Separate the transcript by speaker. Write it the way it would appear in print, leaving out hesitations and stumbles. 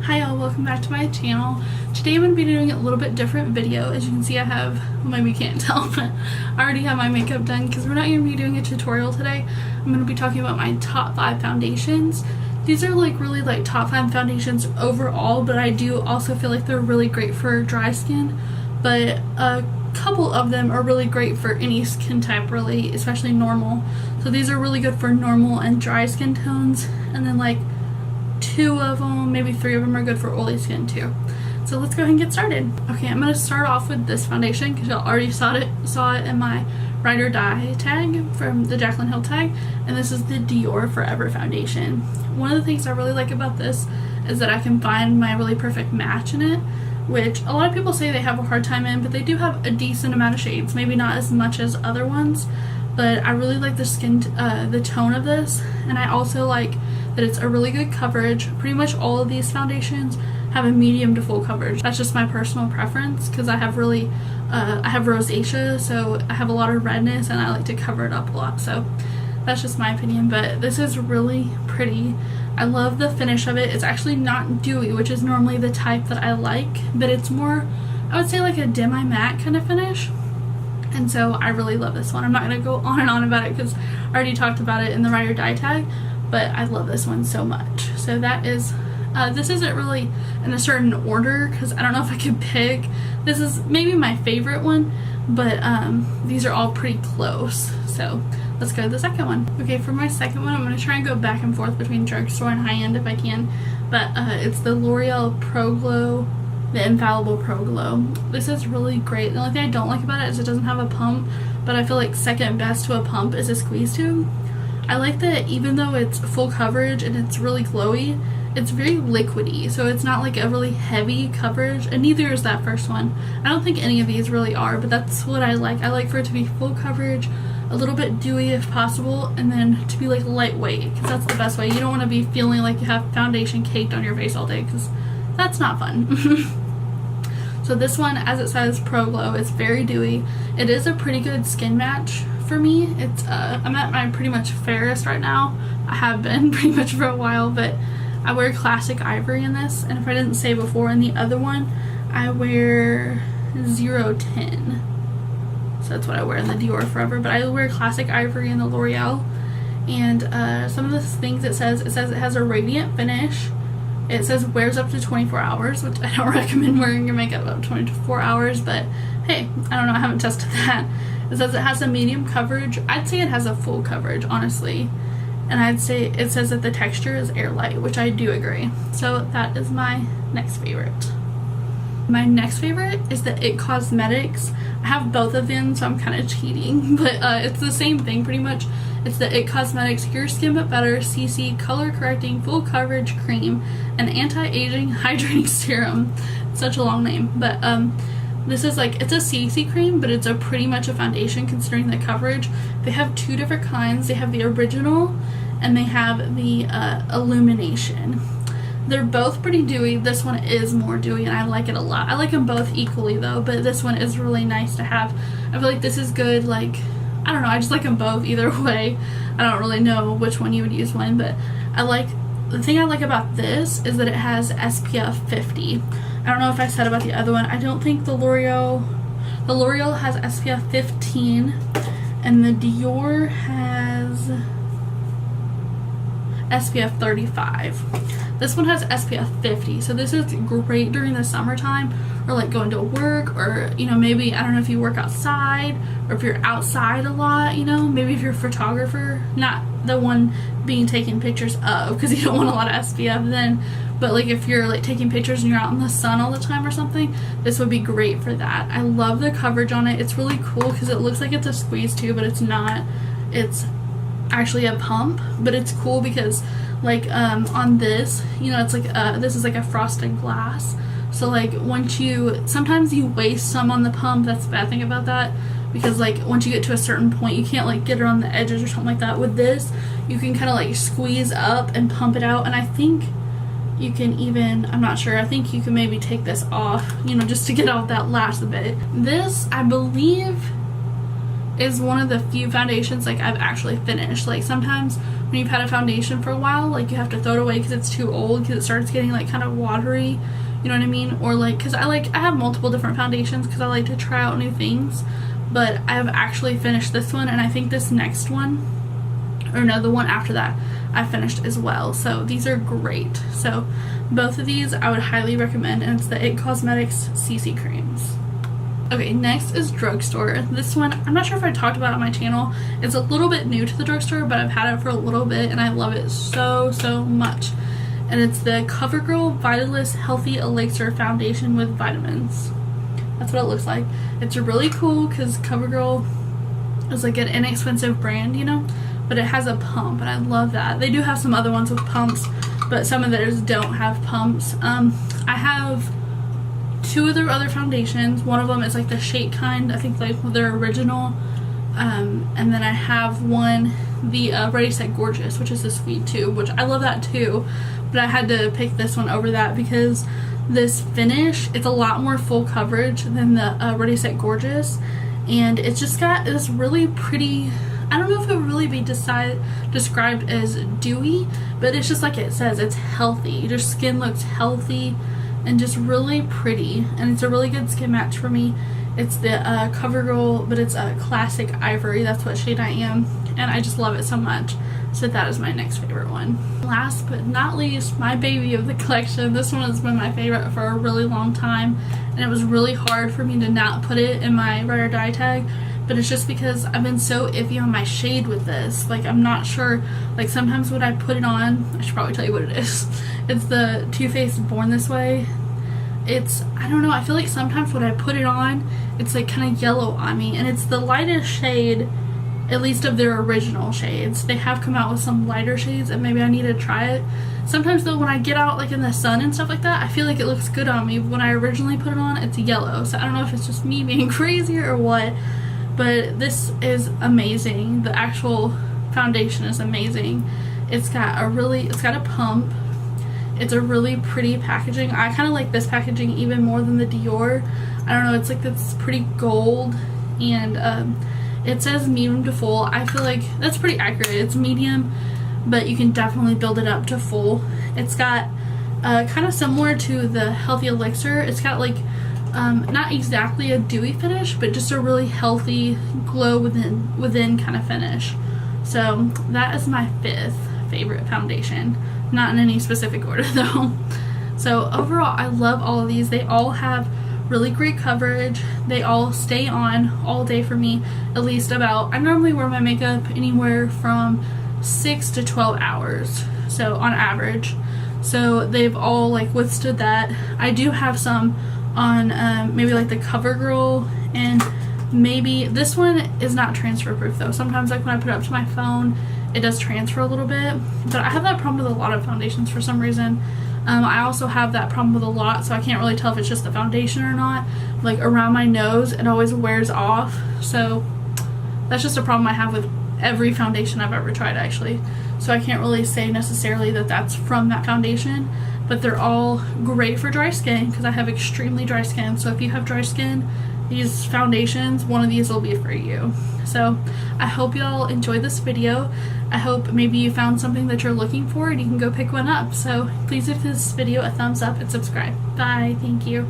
Speaker 1: Hi y'all, welcome back to my channel. Today I'm going to be doing a little bit different video. As you can see, I have, well, maybe you can't tell, but I already have my makeup done because we're not going to be doing a tutorial today. I'm going to be talking about my top 5 foundations. These are really top 5 foundations overall, but I do also feel like they're really great for dry skin. But a couple of them are really great for any skin type, really, especially normal. So these are really good for normal and dry skin tones, and then 2 of them, maybe 3 of them are good for oily skin too. So let's go ahead and get started. Okay, I'm going to start off with this foundation because y'all already saw it in my Ride or Die tag from the Jaclyn Hill tag, and this is the Dior Forever foundation. One of the things I really like about this is that I can find my really perfect match in it, which a lot of people say they have a hard time in, but they do have a decent amount of shades, maybe not as much as other ones, but I really like the tone of this, and I also like that it's a really good coverage. Pretty much all of these foundations have a medium to full coverage. That's just my personal preference because I have I have rosacea, so I have a lot of redness and I like to cover it up a lot, so that's just my opinion. But this is really pretty. I love the finish of it. It's actually not dewy, which is normally the type that I like, but it's more, I would say, like a demi-matte kind of finish. And so I really love this one. I'm not going to go on and on about it because I already talked about it in the Ride or Die tag, but I love this one so much. So that is, this isn't really in a certain order because I don't know if I could pick. This is maybe my favorite one, but these are all pretty close. So let's go to the second one. Okay, for my second one, I'm going to try and go back and forth between drugstore and high-end if I can, but it's the L'Oreal Pro Glow, the Infallible Pro Glow. This is really great. The only thing I don't like about it is it doesn't have a pump, but I feel like second best to a pump is a squeeze tube. I like that even though it's full coverage and it's really glowy, it's very liquidy, so it's not like a really heavy coverage, and neither is that first one. I don't think any of these really are, but that's what I like. I like for it to be full coverage, a little bit dewy if possible, and then to be lightweight, because that's the best way. You don't want to be feeling like you have foundation caked on your face all day, because that's not fun. So this one, as it says Pro Glow, it's very dewy. It is a pretty good skin match for me. It's I'm at my pretty much fairest right now. I have been pretty much for a while, but I wear Classic Ivory in this, and if I didn't say before, in the other one I wear 010. So that's what I wear in the Dior Forever, but I wear Classic Ivory in the L'Oreal. And some of the things it says it has a radiant finish. It says wears up to 24 hours, which I don't recommend wearing your makeup up to 24 hours, but hey, I don't know, I haven't tested that. It says it has a medium coverage. I'd say it has a full coverage, honestly. And I'd say it says that the texture is airlight, which I do agree. So that is my next favorite. My next favorite is the IT Cosmetics. I have both of them, so I'm kind of cheating, but it's the same thing pretty much. It's the IT Cosmetics Your Skin But Better CC Color Correcting Full Coverage Cream and Anti-Aging Hydrating Serum. Such a long name, but this is it's a CC cream, but it's pretty much a foundation considering the coverage. They have 2 different kinds. They have the original and they have the illumination. They're both pretty dewy. This one is more dewy and I like it a lot. I like them both equally though, but this one is really nice to have. I feel like this is good, I don't know, I just like them both either way. I don't really know which one you would use when, but the thing I like about this is that it has SPF 50. I don't know if I said about the other one. I don't think the L'Oreal has SPF 15 and the Dior has SPF 35. This one has SPF 50, so this is great during the summertime or going to work, or maybe, I don't know if you work outside or if you're outside a lot, maybe if you're a photographer, not the one being taken pictures of because you don't want a lot of SPF then, but if you're taking pictures and you're out in the sun all the time or something, this would be great for that. I love the coverage on it. It's really cool because it looks like it's a squeeze tube, but it's not. It's actually a pump, but it's cool because on this, it's this is a frosted glass, so sometimes you waste some on the pump. That's the bad thing about that, because once you get to a certain point you can't get it on the edges or something like that. With this you can kind of squeeze up and pump it out, and I think you can even, I'm not sure, I think you can maybe take this off, just to get out that last bit. This, I believe, is one of the few foundations like I've actually finished. Like sometimes when you've had a foundation for a while, like you have to throw it away because it's too old, because it starts getting like kind of watery, you know what I mean? Or like, because I have multiple different foundations because I like to try out new things, but I've actually finished this one, and I think this next one, or no, the one after that, I finished as well. So these are great. So both of these I would highly recommend, and it's the IT Cosmetics CC creams. Okay, next is drugstore. This one, I'm not sure if I talked about it on my channel. It's a little bit new to the drugstore, but I've had it for a little bit and I love it so much. And it's the CoverGirl Vitalist Healthy Elixir Foundation with Vitamins. That's what it looks like. It's really cool because CoverGirl is like an inexpensive brand, you know, but it has a pump, and I love that. They do have some other ones with pumps, but some of theirs don't have pumps. I have two of their other foundations. One of them is like the shake kind, I think like their original, and then I have one, the Ready Set Gorgeous, which is the sweet tube, which I love that too, but I had to pick this one over that because this finish, it's a lot more full coverage than the Ready Set Gorgeous, and it's just got this really pretty, I don't know if it would really be described as dewy, but it's just like it says, it's healthy. Your skin looks healthy and just really pretty, and it's a really good skin match for me. It's the CoverGirl, but it's a classic ivory. That's what shade I am, and I just love it so much. So that is my next favorite one. Last but not least, my baby of the collection. This one has been my favorite for a really long time, and it was really hard for me to not put it in my ride or die tag, but it's just because I've been so iffy on my shade with this. Like, I'm not sure, like sometimes when I put it on, I should probably tell you what it is. It's the Too Faced Born This Way. It's, I don't know, I feel like sometimes when I put it on, it's like kind of yellow on me, and it's the lightest shade, at least of their original shades. They have come out with some lighter shades, and maybe I need to try it. Sometimes though, when I get out like in the sun and stuff like that, I feel like it looks good on me. When I originally put it on, it's yellow, so I don't know if it's just me being crazy or what, but this is amazing. The actual foundation is amazing. It's got a pump. It's a really pretty packaging. I kind of like this packaging even more than the Dior. I don't know, it's like this pretty gold, and it says medium to full. I feel like that's pretty accurate. It's medium, but you can definitely build it up to full. It's got kind of similar to the Healthy Elixir. It's got like not exactly a dewy finish, but just a really healthy glow within kind of finish. So that is my 5th favorite foundation. Not in any specific order though. So overall, I love all of these. They all have really great coverage. They all stay on all day for me, at least about, I normally wear my makeup anywhere from 6 to 12 hours, so on average. So they've all like withstood that. I do have some on maybe like the CoverGirl, and maybe this one is not transfer proof though. Sometimes like when I put it up to my phone, it does transfer a little bit, but I have that problem with a lot of foundations for some reason. I also have that problem with a lot, so I can't really tell if it's just the foundation or not. Like around my nose, it always wears off, so that's just a problem I have with every foundation I've ever tried actually. So I can't really say necessarily that that's from that foundation, but they're all great for dry skin because I have extremely dry skin. So if you have dry skin, these foundations, one of these will be for you. So I hope y'all enjoyed this video. I hope maybe you found something that you're looking for and you can go pick one up. So please give this video a thumbs up and subscribe. Bye. Thank you.